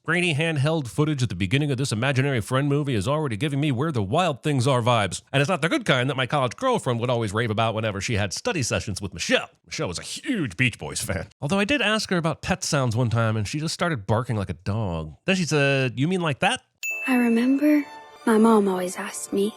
Grainy handheld footage at the beginning of this imaginary friend movie is already giving me where the wild things are vibes. And it's not the good kind that my college girlfriend would always rave about whenever she had study sessions with Michelle. Michelle was a huge Beach Boys fan. Although I did ask her about pet sounds one time and she just started barking like a dog. Then she said, "You mean like that?" I remember my mom always asked me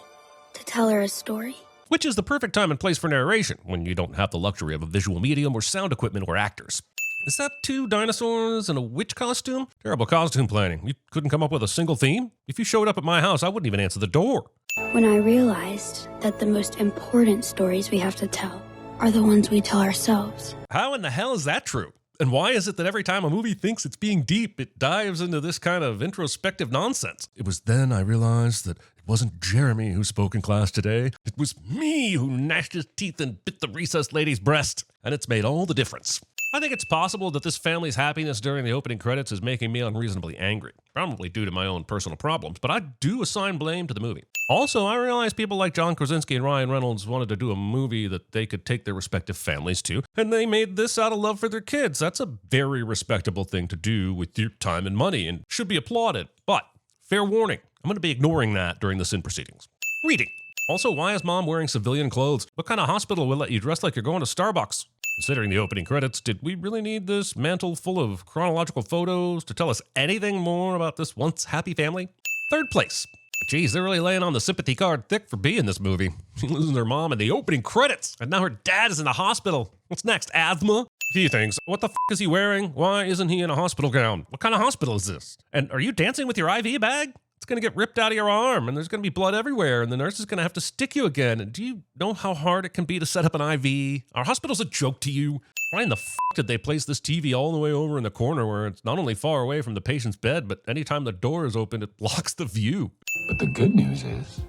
to tell her a story. Which is the perfect time and place for narration, when you don't have the luxury of a visual medium or sound equipment or actors. Is that 2 dinosaurs and a witch costume? Terrible costume planning. You couldn't come up with a single theme? If you showed up at my house, I wouldn't even answer the door. When I realized that the most important stories we have to tell are the ones we tell ourselves. How in the hell is that true? And why is it that every time a movie thinks it's being deep, it dives into this kind of introspective nonsense? It was then I realized that it wasn't Jeremy who spoke in class today. It was me who gnashed his teeth and bit the recessed lady's breast. And it's made all the difference. I think it's possible that this family's happiness during the opening credits is making me unreasonably angry. Probably due to my own personal problems, but I do assign blame to the movie. Also, I realize people like John Krasinski and Ryan Reynolds wanted to do a movie that they could take their respective families to, and they made this out of love for their kids. That's a very respectable thing to do with your time and money and should be applauded. But, fair warning, I'm going to be ignoring that during the Sin proceedings. Reading. Also, why is mom wearing civilian clothes? What kind of hospital will let you dress like you're going to Starbucks? Considering the opening credits, did we really need this mantle full of chronological photos to tell us anything more about this once happy family? Third place. Geez, they're really laying on the sympathy card thick for B in this movie. She loses her mom in the opening credits, and now her dad is in the hospital. What's next, asthma? A few things. What the f*** is he wearing? Why isn't he in a hospital gown? What kind of hospital is this? And are you dancing with your IV bag? It's going to get ripped out of your arm, and there's going to be blood everywhere, and the nurse is going to have to stick you again. And do you know how hard it can be to set up an IV? Are hospitals a joke to you? Why in the f*** did they place this TV all the way over in the corner where it's not only far away from the patient's bed, but anytime the door is open, it blocks the view? But the good news is,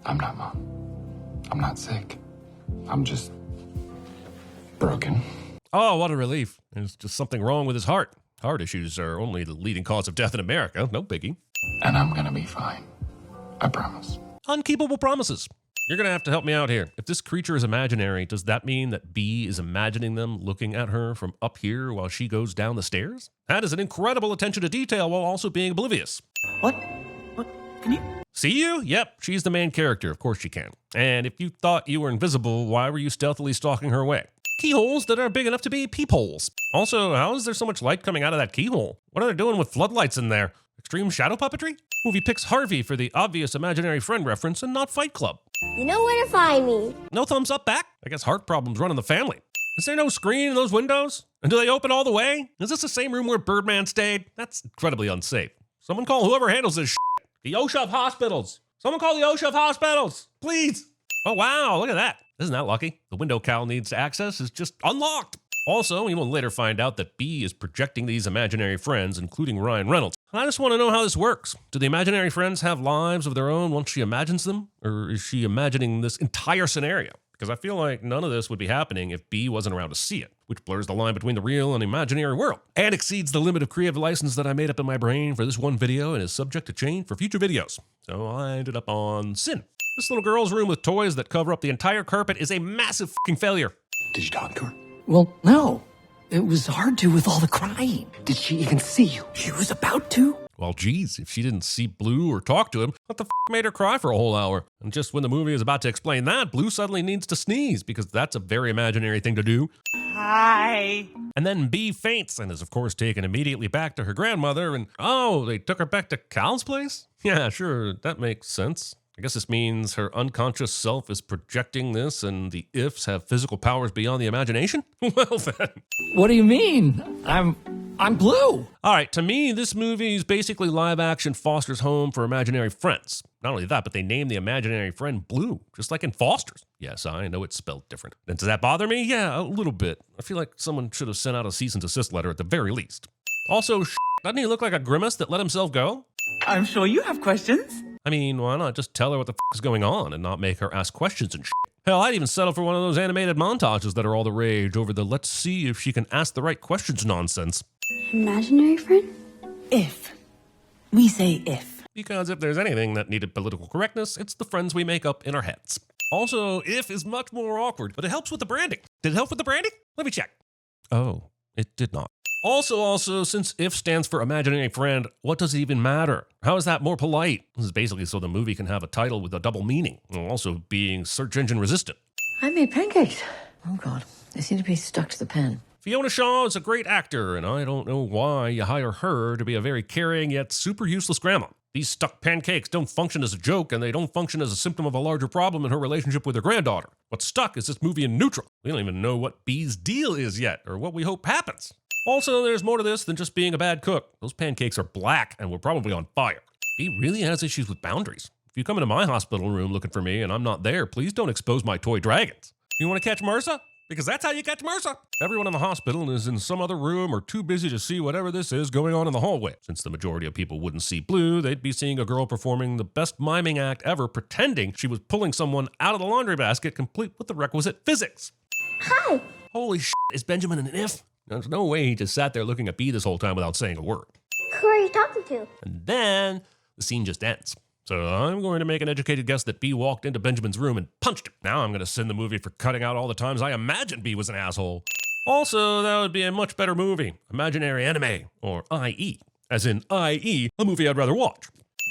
I'm not mom. I'm not sick. I'm just broken. Oh, what a relief. There's just something wrong with his heart. Heart issues are only the leading cause of death in America. No biggie. And I'm gonna be fine. I promise. Unkeepable promises. You're going to have to help me out here. If this creature is imaginary, does that mean that B is imagining them looking at her from up here while she goes down the stairs? That is an incredible attention to detail while also being oblivious. What? Can you? See you? Yep, she's the main character. Of course she can. And if you thought you were invisible, why were you stealthily stalking her away? Keyholes that are big enough to be peepholes. Also, how is there so much light coming out of that keyhole? What are they doing with floodlights in there? Extreme shadow puppetry? Movie picks Harvey for the obvious imaginary friend reference and not Fight Club. You know where to find me. No thumbs up back? I guess heart problems run in the family. Is there no screen in those windows? And do they open all the way? Is this the same room where Birdman stayed? That's incredibly unsafe. Someone call whoever handles this shit. The OSHA of hospitals. Someone call the OSHA of hospitals. Please. Oh, wow. Look at that. Isn't that lucky? The window Cal needs to access is just unlocked. Also, we will later find out that B is projecting these imaginary friends, including Ryan Reynolds. I just want to know how this works. Do the imaginary friends have lives of their own once she imagines them? Or is she imagining this entire scenario? Because I feel like none of this would be happening if B wasn't around to see it, which blurs the line between the real and imaginary world, and exceeds the limit of creative license that I made up in my brain for this one video and is subject to change for future videos. So I ended up on Sin. This little girl's room with toys that cover up the entire carpet is a massive fucking failure. Did you talk to her? Well, no. It was hard to with all the crying. Did she even see you? She was about to. Well, geez, if she didn't see Blue or talk to him, what the made her cry for a whole hour? And just when the movie is about to explain that, Blue suddenly needs to sneeze because that's a very imaginary thing to do. Hi. And then B faints and is of course taken immediately back to her grandmother and, oh, they took her back to Cal's place? Yeah, sure, that makes sense. I guess this means her unconscious self is projecting this and the ifs have physical powers beyond the imagination? Well then. What do you mean? I'm Blue. All right, to me, this movie is basically live action Foster's Home for imaginary friends. Not only that, but they named the imaginary friend Blue, just like in Foster's. Yes, I know it's spelled different. And does that bother me? Yeah, a little bit. I feel like someone should have sent out a cease and desist letter at the very least. Also, doesn't he look like a grimace that let himself go? I'm sure you have questions. I mean, why not just tell her what the is going on and not make her ask questions and shit? Hell, I'd even settle for one of those animated montages that are all the rage over the let's see if she can ask the right questions nonsense. Imaginary friend? If. We say if. Because if there's anything that needed political correctness, it's the friends we make up in our heads. Also, if is much more awkward, but it helps with the branding. Did it help with the branding? Let me check. Oh, it did not. Also, since if stands for imagining a friend, what does it even matter? How is that more polite? This is basically so the movie can have a title with a double meaning, while also being search engine resistant. I made pancakes. Oh, God. They seem to be stuck to the pan. Fiona Shaw is a great actor, and I don't know why you hire her to be a very caring yet super useless grandma. These stuck pancakes don't function as a joke, and they don't function as a symptom of a larger problem in her relationship with her granddaughter. What's stuck is this movie in neutral. We don't even know what Bee's deal is yet, or what we hope happens. Also, there's more to this than just being a bad cook. Those pancakes are black and were probably on fire. Bee really has issues with boundaries. If you come into my hospital room looking for me and I'm not there, please don't expose my toy dragons. You want to catch MRSA? Because that's how you catch MRSA. Everyone in the hospital is in some other room or too busy to see whatever this is going on in the hallway. Since the majority of people wouldn't see blue, they'd be seeing a girl performing the best miming act ever, pretending she was pulling someone out of the laundry basket, complete with the requisite physics. Hi. Holy shit, is Benjamin an if? There's no way he just sat there looking at Bee this whole time without saying a word. Who are you talking to? And then the scene just ends. So I'm going to make an educated guess that Bee walked into Benjamin's room and punched him. Now I'm going to send the movie for cutting out all the times I imagined Bee was an asshole. Also, that would be a much better movie. Imaginary anime, or IE. As in IE, a movie I'd rather watch.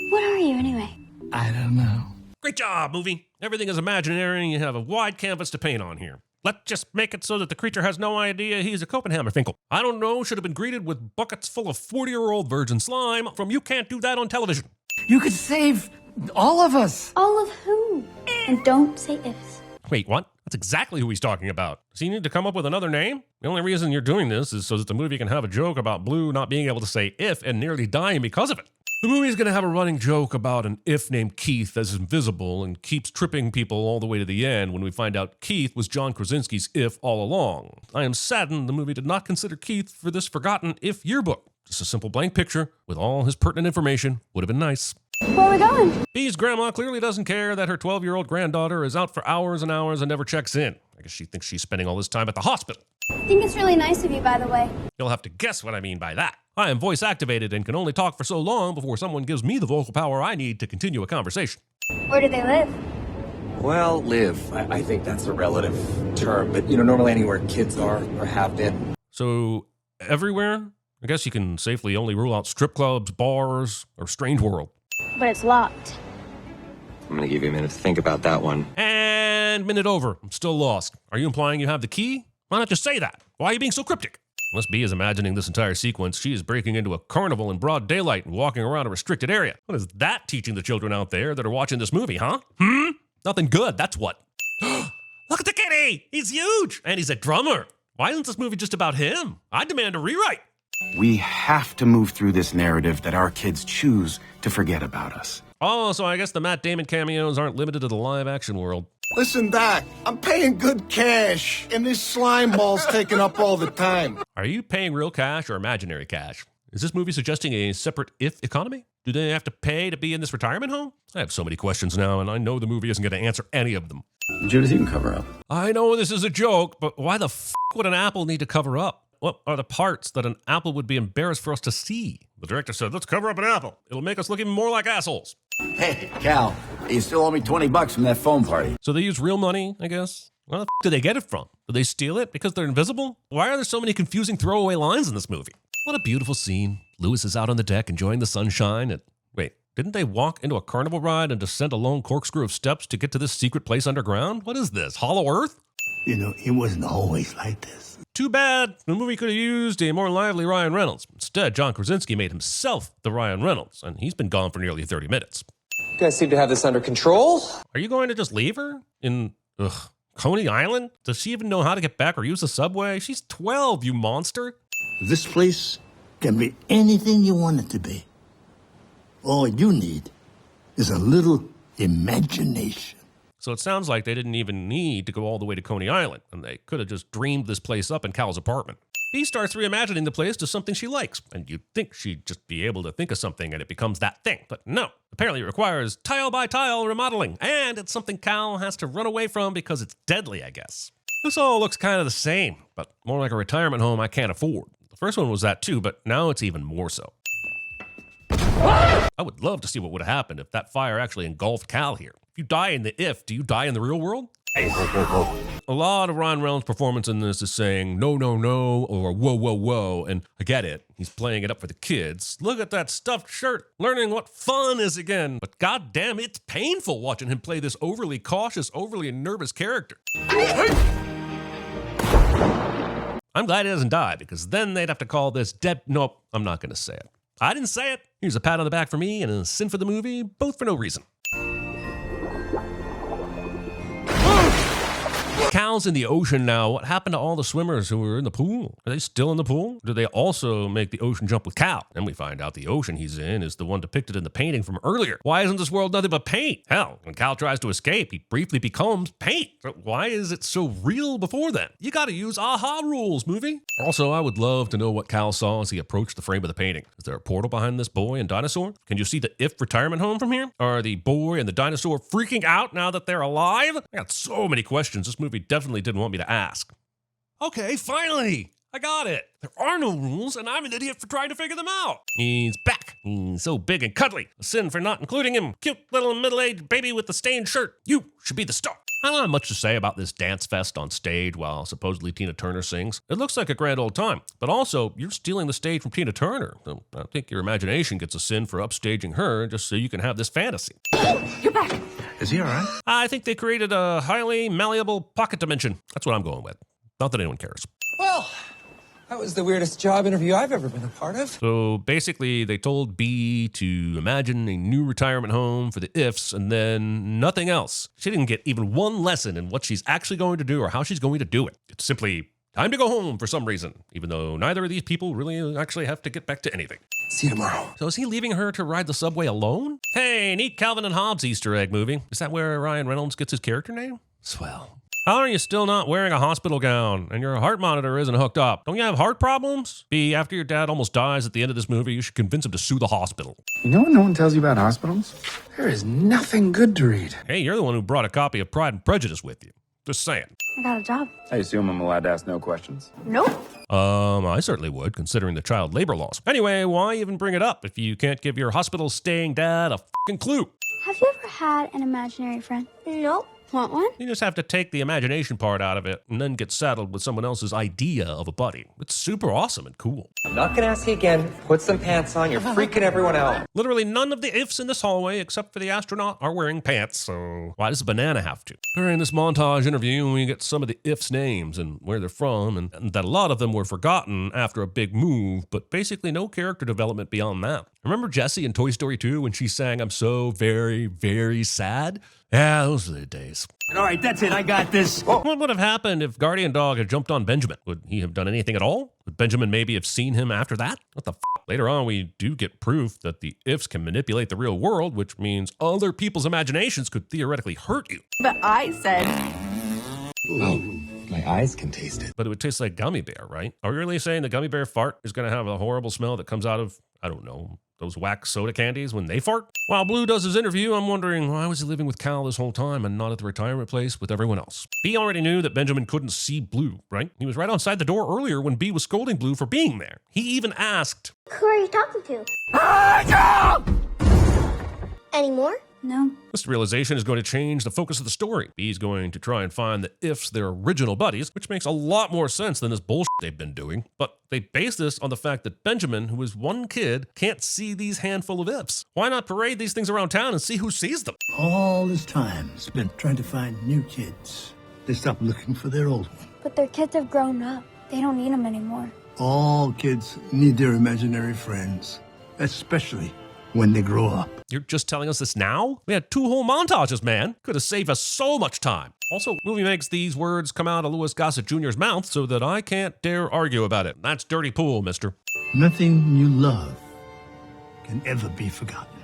What are you anyway? I don't know. Great job, movie. Everything is imaginary and you have a wide canvas to paint on here. Let's just make it so that the creature has no idea he's a Copenhagen-Finkel. I don't know, should have been greeted with buckets full of 40-year-old virgin slime from You Can't Do That on Television. You could save all of us. All of who? And don't say ifs. Wait, what? That's exactly who he's talking about. Does he need to come up with another name? The only reason you're doing this is so that the movie can have a joke about Blue not being able to say if and nearly dying because of it. The movie's going to have a running joke about an if named Keith that's invisible and keeps tripping people all the way to the end when we find out Keith was John Krasinski's if all along. I am saddened the movie did not consider Keith for this forgotten if yearbook. Just a simple blank picture with all his pertinent information would have been nice. Where are we going? Bee's grandma clearly doesn't care that her 12-year-old granddaughter is out for hours and hours and never checks in. I guess she thinks she's spending all this time at the hospital. I think it's really nice of you, by the way. You'll have to guess what I mean by that. I am voice activated and can only talk for so long before someone gives me the vocal power I need to continue a conversation. Where do they live? Well, live. I think that's a relative term, but normally anywhere kids are or have been. So, everywhere? I guess you can safely only rule out strip clubs, bars, or Strange World. But it's locked. I'm gonna give you a minute to think about that one. And minute over. I'm still lost. Are you implying you have the key? Why not just say that? Why are you being so cryptic? Unless Bee is imagining this entire sequence, she is breaking into a carnival in broad daylight and walking around a restricted area. What is that teaching the children out there that are watching this movie, huh? Nothing good, that's what. Look at the kitty! He's huge! And he's a drummer. Why isn't this movie just about him? I demand a rewrite. We have to move through this narrative that our kids choose to forget about us. Oh, so I guess the Matt Damon cameos aren't limited to the live-action world. Listen, Doc, I'm paying good cash, and this slime ball's taking up all the time. Are you paying real cash or imaginary cash? Is this movie suggesting a separate if economy? Do they have to pay to be in this retirement home? I have so many questions now, and I know the movie isn't going to answer any of them. Judas, you can cover up. I know this is a joke, but why the f*** would an apple need to cover up? What are the parts that an apple would be embarrassed for us to see? The director said, let's cover up an apple. It'll make us look even more like assholes. Hey, Cal, you still owe me $20 from that phone party. So they use real money, I guess? Where the f*** did they get it from? Did they steal it because they're invisible? Why are there so many confusing throwaway lines in this movie? What a beautiful scene. Lewis is out on the deck enjoying the sunshine and... Wait, didn't they walk into a carnival ride and descend a lone corkscrew of steps to get to this secret place underground? What is this, Hollow Earth? It wasn't always like this. Too bad. The movie could have used a more lively Ryan Reynolds. Instead, John Krasinski made himself the Ryan Reynolds, and he's been gone for nearly 30 minutes. You guys seem to have this under control. Are you going to just leave her? In, Coney Island? Does she even know how to get back or use the subway? She's 12, you monster. This place can be anything you want it to be. All you need is a little imagination. So it sounds like they didn't even need to go all the way to Coney Island, and they could have just dreamed this place up in Cal's apartment. Bee starts reimagining the place to something she likes, and you'd think she'd just be able to think of something and it becomes that thing. But no, apparently it requires tile-by-tile remodeling, and it's something Cal has to run away from because it's deadly, I guess. This all looks kind of the same, but more like a retirement home I can't afford. The first one was that too, but now it's even more so. I would love to see what would have happened if that fire actually engulfed Cal here. If you die in the if, do you die in the real world? A lot of Ryan Reynolds' performance in this is saying no, no, no, or whoa, whoa, whoa, and I get it. He's playing it up for the kids. Look at that stuffed shirt, learning what fun is again. But goddamn, it's painful watching him play this overly cautious, overly nervous character. I'm glad he doesn't die, because then they'd have to call this dead. Nope, I'm not going to say it. I didn't say it. Here's a pat on the back for me and a sin for the movie, both for no reason. Cal's in the ocean now. What happened to all the swimmers who were in the pool? Are they still in the pool? Do they also make the ocean jump with Cal? Then we find out the ocean he's in is the one depicted in the painting from earlier. Why isn't this world nothing but paint? Hell, when Cal tries to escape, he briefly becomes paint. So why is it so real before then? You gotta use aha rules, movie. Also, I would love to know what Cal saw as he approached the frame of the painting. Is there a portal behind this boy and dinosaur? Can you see the If retirement home from here? Are the boy and the dinosaur freaking out now that they're alive? I got so many questions this movie definitely didn't want me to ask. Okay, finally! I got it! There are no rules, and I'm an idiot for trying to figure them out. He's back. He's so big and cuddly. A sin for not including him. Cute little middle-aged baby with the stained shirt. You should be the star. I don't have much to say about this dance fest on stage while supposedly Tina Turner sings. It looks like a grand old time, but also, you're stealing the stage from Tina Turner. So I think your imagination gets a sin for upstaging her just so you can have this fantasy. You're back. Is he all right? I think they created a highly malleable pocket dimension. That's what I'm going with. Not that anyone cares. Well, that was the weirdest job interview I've ever been a part of. So basically, they told B to imagine a new retirement home for the ifs and then nothing else. She didn't get even one lesson in what she's actually going to do or how she's going to do it. It's simply time to go home for some reason, even though neither of these people really actually have to get back to anything. See you tomorrow. So is he leaving her to ride the subway alone? Hey, neat Calvin and Hobbes Easter egg movie. Is that where Ryan Reynolds gets his character name? Swell. How are you still not wearing a hospital gown and your heart monitor isn't hooked up? Don't you have heart problems? B, after your dad almost dies at the end of this movie, you should convince him to sue the hospital. You know what no one tells you about hospitals? There is nothing good to read. Hey, you're the one who brought a copy of Pride and Prejudice with you. Just saying. I got a job. I assume I'm allowed to ask no questions. Nope. I certainly would, considering the child labor laws. Anyway, why even bring it up if you can't give your hospital-staying dad a fucking clue? Have you ever had an imaginary friend? Nope. Want one? You just have to take the imagination part out of it and then get saddled with someone else's idea of a buddy. It's super awesome and cool. I'm not gonna ask you again. Put some pants on. You're freaking everyone out. Literally none of the ifs in this hallway, except for the astronaut, are wearing pants, so why does a banana have to? During this montage interview, we get some of the ifs' names and where they're from, and that a lot of them were forgotten after a big move, but basically no character development beyond that. Remember Jessie in Toy Story 2 when she sang, "I'm so very, very sad"? Yeah, those were the days. All right, that's it. I got this. What would have happened if Guardian Dog had jumped on Benjamin? Would he have done anything at all? Would Benjamin maybe have seen him after that? What the f? Later on, we do get proof that the ifs can manipulate the real world, which means other people's imaginations could theoretically hurt you. But I said... Oh, my eyes can taste it. But it would taste like gummy bear, right? Are we really saying the gummy bear fart is going to have a horrible smell that comes out of, I don't know, those wax soda candies when they fart? While Blue does his interview, I'm wondering why was he living with Cal this whole time and not at the retirement place with everyone else? B already knew that Benjamin couldn't see Blue, right? He was right outside the door earlier when B was scolding Blue for being there. He even asked, Who are you talking to? Anymore? No. this realization is going to change the focus of the story. B's going to try and find the ifs their original buddies, which makes a lot more sense than this bullshit they've been doing. But they base this on the fact that Benjamin, who is one kid, can't see these handful of ifs. Why not parade these things around town and see who sees them? All this time spent trying to find new kids. They stopped looking for their old one. But their kids have grown up. They don't need them anymore. All kids need their imaginary friends, especially when they grow up. You're just telling us this now? We had 2 whole montages, man. Could have saved us so much time. Also, movie makes these words come out of Louis Gossett Jr.'s mouth so that I can't dare argue about it. That's dirty pool, mister. Nothing you love can ever be forgotten.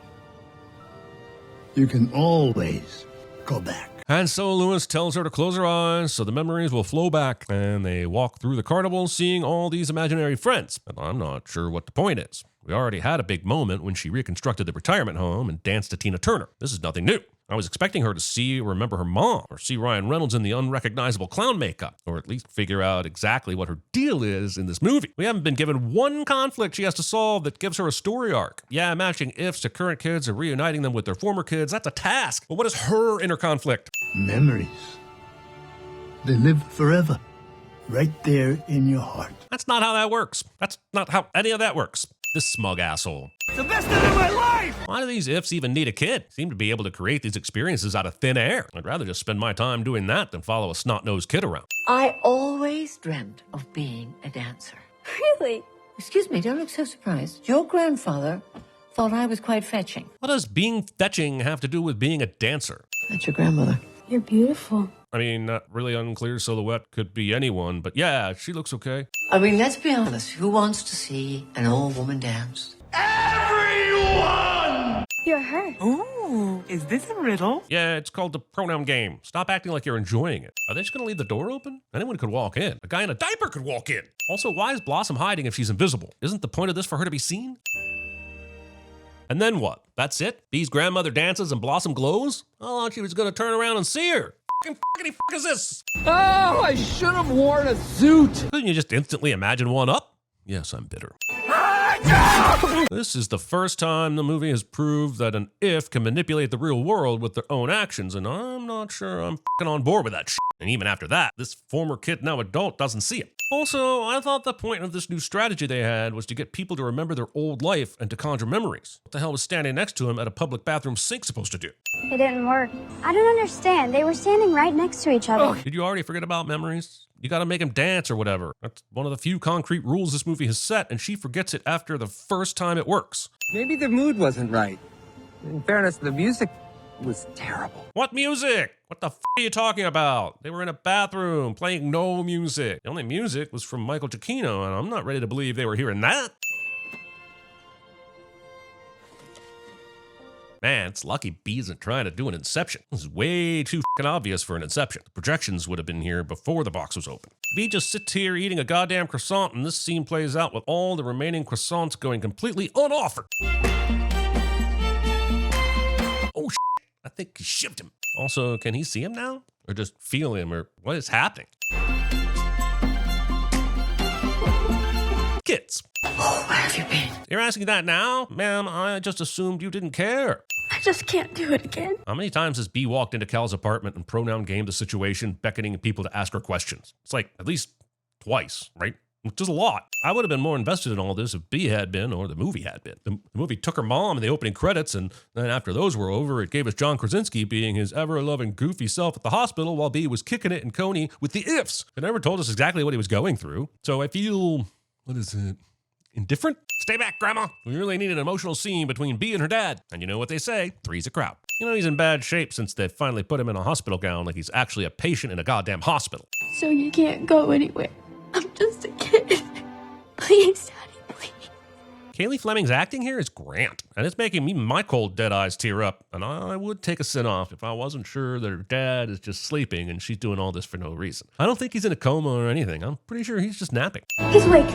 You can always go back. And so Louis tells her to close her eyes so the memories will flow back, and they walk through the carnival seeing all these imaginary friends. And I'm not sure what the point is. We already had a big moment when she reconstructed the retirement home and danced to Tina Turner. This is nothing new. I was expecting her to see or remember her mom, or see Ryan Reynolds in the unrecognizable clown makeup, or at least figure out exactly what her deal is in this movie. We haven't been given one conflict she has to solve that gives her a story arc. Yeah, matching ifs to current kids or reuniting them with their former kids, that's a task. But what is her inner conflict? Memories. they live forever, right there in your heart. That's not how that works. That's not how any of that works. This smug asshole. The best night of my life! Why do these ifs even need a kid? Seem to be able to create these experiences out of thin air. I'd rather just spend my time doing that than follow a snot-nosed kid around. I always dreamt of being a dancer. Really? Excuse me, don't look so surprised. Your grandfather thought I was quite fetching. What does being fetching have to do with being a dancer? That's your grandmother. You're beautiful. I mean, that really unclear silhouette could be anyone, but yeah, she looks okay. I mean, let's be honest. Who wants to see an old woman dance? You're her. Ooh, is this a riddle? Yeah, it's called the pronoun game. Stop acting like you're enjoying it. Are they just gonna leave the door open? Anyone could walk in. A guy in a diaper could walk in. Also, why is Blossom hiding if she's invisible? Isn't the point of this for her to be seen? And then what? That's it? Bee's grandmother dances and Blossom glows? I thought she was gonna turn around and see her. Fucking fuck is this? Oh, I should have worn a suit. Couldn't you just instantly imagine one up? Yes, I'm bitter. This is the first time the movie has proved that an if can manipulate the real world with their own actions, and I'm not sure I'm fucking on board with that shit. And even after that, this former kid, now adult, doesn't see it. Also, I thought the point of this new strategy they had was to get people to remember their old life and to conjure memories. What the hell was standing next to him at a public bathroom sink supposed to do? It didn't work. I don't understand. They were standing right next to each other. Did you already forget about memories? You gotta make him dance or whatever. That's one of the few concrete rules this movie has set, and she forgets it after the first time it works. Maybe the mood wasn't right. In fairness, the music was terrible. What music? What the f are you talking about? They were in a bathroom playing no music. The only music was from Michael Giacchino, and I'm not ready to believe they were hearing that. Man, it's lucky B isn't trying to do an Inception. This is way too f***ing obvious for an Inception. The projections would have been here before the box was open. B just sits here eating a goddamn croissant, and this scene plays out with all the remaining croissants going completely unoffered. Oh, shit. I think he shipped him. Also, can he see him now? Or just feel him? Or what is happening? Kids. Oh, where have you been? You're asking that now? Ma'am, I just assumed you didn't care. I just can't do it again. How many times has B walked into Cal's apartment and pronoun gamed the situation, beckoning people to ask her questions? It's like at least twice, right? Which is a lot. I would have been more invested in all this if B had been, or the movie had been. The movie took her mom in the opening credits, and then after those were over, it gave us John Krasinski being his ever-loving, goofy self at the hospital while B was kicking it in Coney with the ifs. It never told us exactly what he was going through. So I feel, what is it? Indifferent? Stay back, Grandma. We really need an emotional scene between B and her dad. And you know what they say, three's a crowd. You know he's in bad shape since they finally put him in a hospital gown like he's actually a patient in a goddamn hospital. So you can't go anywhere. I'm just a kid. Please, Daddy, please. Kaylee Fleming's acting here is grand, and it's making me my cold dead eyes tear up, and I would take a sin off if I wasn't sure that her dad is just sleeping and she's doing all this for no reason. I don't think he's in a coma or anything. I'm pretty sure he's just napping. He's awake.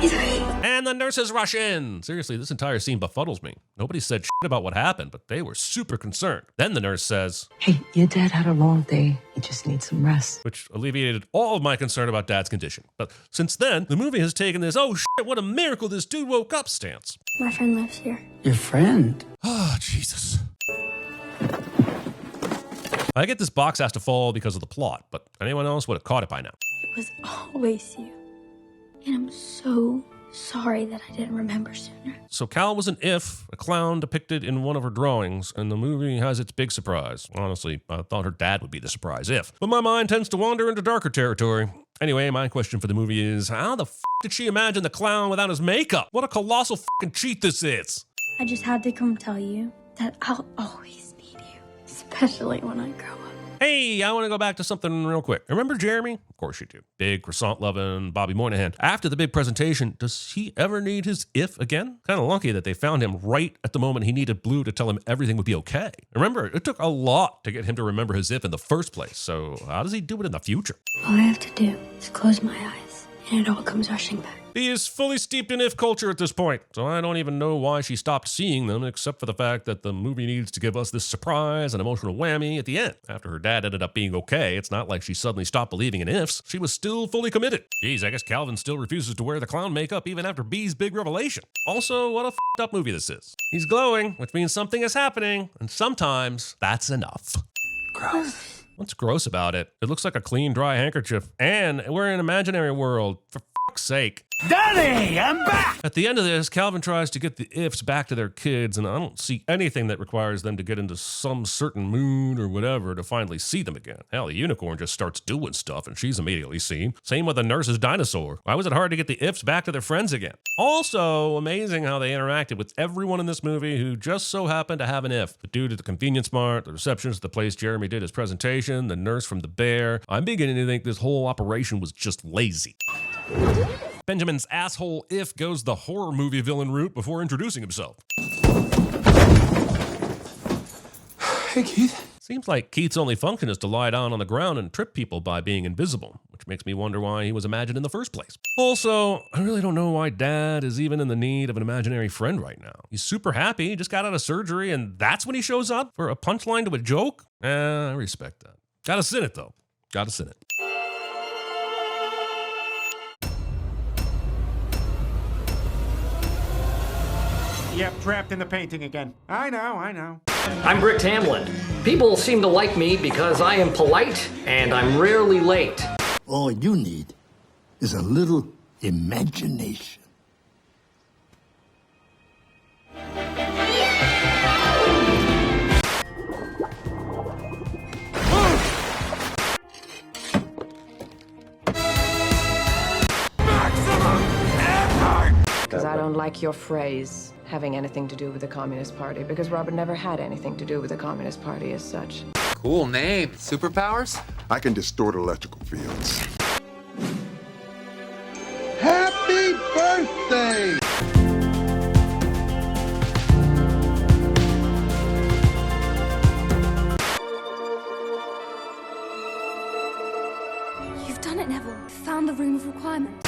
He's awake. And the nurses rush in. Seriously, this entire scene befuddles me. Nobody said shit about what happened, but they were super concerned. Then the nurse says, Hey, your dad had a long day. He just needs some rest. which alleviated all of my concern about Dad's condition. But since then, the movie has taken this, oh shit, what a miracle this dude woke up stance. My friend lives here. Your friend? Oh, Jesus. I get this box has to fall because of the plot, but anyone else would have caught it by now. It was always you. And I'm so sorry that I didn't remember sooner. So Cal was an if, a clown depicted in one of her drawings, and the movie has its big surprise. Honestly, I thought her dad would be the surprise if. But my mind tends to wander into darker territory. Anyway, my question for the movie is, how the f*** did she imagine the clown without his makeup? What a colossal f***ing cheat this is. I just had to come tell you that I'll always need you, especially when I grow up. Hey, I want to go back to something real quick. Remember Jeremy? Of course you do. Big croissant-loving Bobby Moynihan. After the big presentation, does he ever need his if again? Kind of lucky that they found him right at the moment he needed Blue to tell him everything would be okay. Remember, it took a lot to get him to remember his if in the first place, so how does he do it in the future? All I have to do is close my eyes, and it all comes rushing back. He is fully steeped in if culture at this point, so I don't even know why she stopped seeing them, except for the fact that the movie needs to give us this surprise and emotional whammy at the end. After her dad ended up being okay, it's not like she suddenly stopped believing in ifs. She was still fully committed. Geez, I guess Calvin still refuses to wear the clown makeup even after B's big revelation. Also, what a f***ed up movie this is. He's glowing, which means something is happening, and sometimes that's enough. Gross. What's gross about it? It looks like a clean, dry handkerchief. And we're in an imaginary world. For fuck's sake. Daddy, I'm back! At the end of this, Calvin tries to get the ifs back to their kids, and I don't see anything that requires them to get into some certain mood or whatever to finally see them again. Hell, the unicorn just starts doing stuff, and she's immediately seen. Same with the nurse's dinosaur. Why was it hard to get the ifs back to their friends again? Also, amazing how they interacted with everyone in this movie who just so happened to have an if. The dude at the convenience mart, the receptionist at the place Jeremy did his presentation, the nurse from the bear. I'm beginning to think this whole operation was just lazy. Benjamin's asshole if goes the horror movie villain route before introducing himself. Hey, Keith. Seems like Keith's only function is to lie down on the ground and trip people by being invisible, which makes me wonder why he was imagined in the first place. Also, I really don't know why Dad is even in the need of an imaginary friend right now. He's super happy, he just got out of surgery, and that's when he shows up for a punchline to a joke? I respect that. Gotta sin it, though. Gotta sin it. Yep, trapped in the painting again. I know. I'm Brick Tamlin. People seem to like me because I am polite and I'm rarely late. All you need is a little imagination. Because I don't like your phrase, having anything to do with the Communist Party, because Robert never had anything to do with the Communist Party as such. Cool name. Superpowers? I can distort electrical fields. Happy birthday! You've done it, Neville. Found the room of requirement.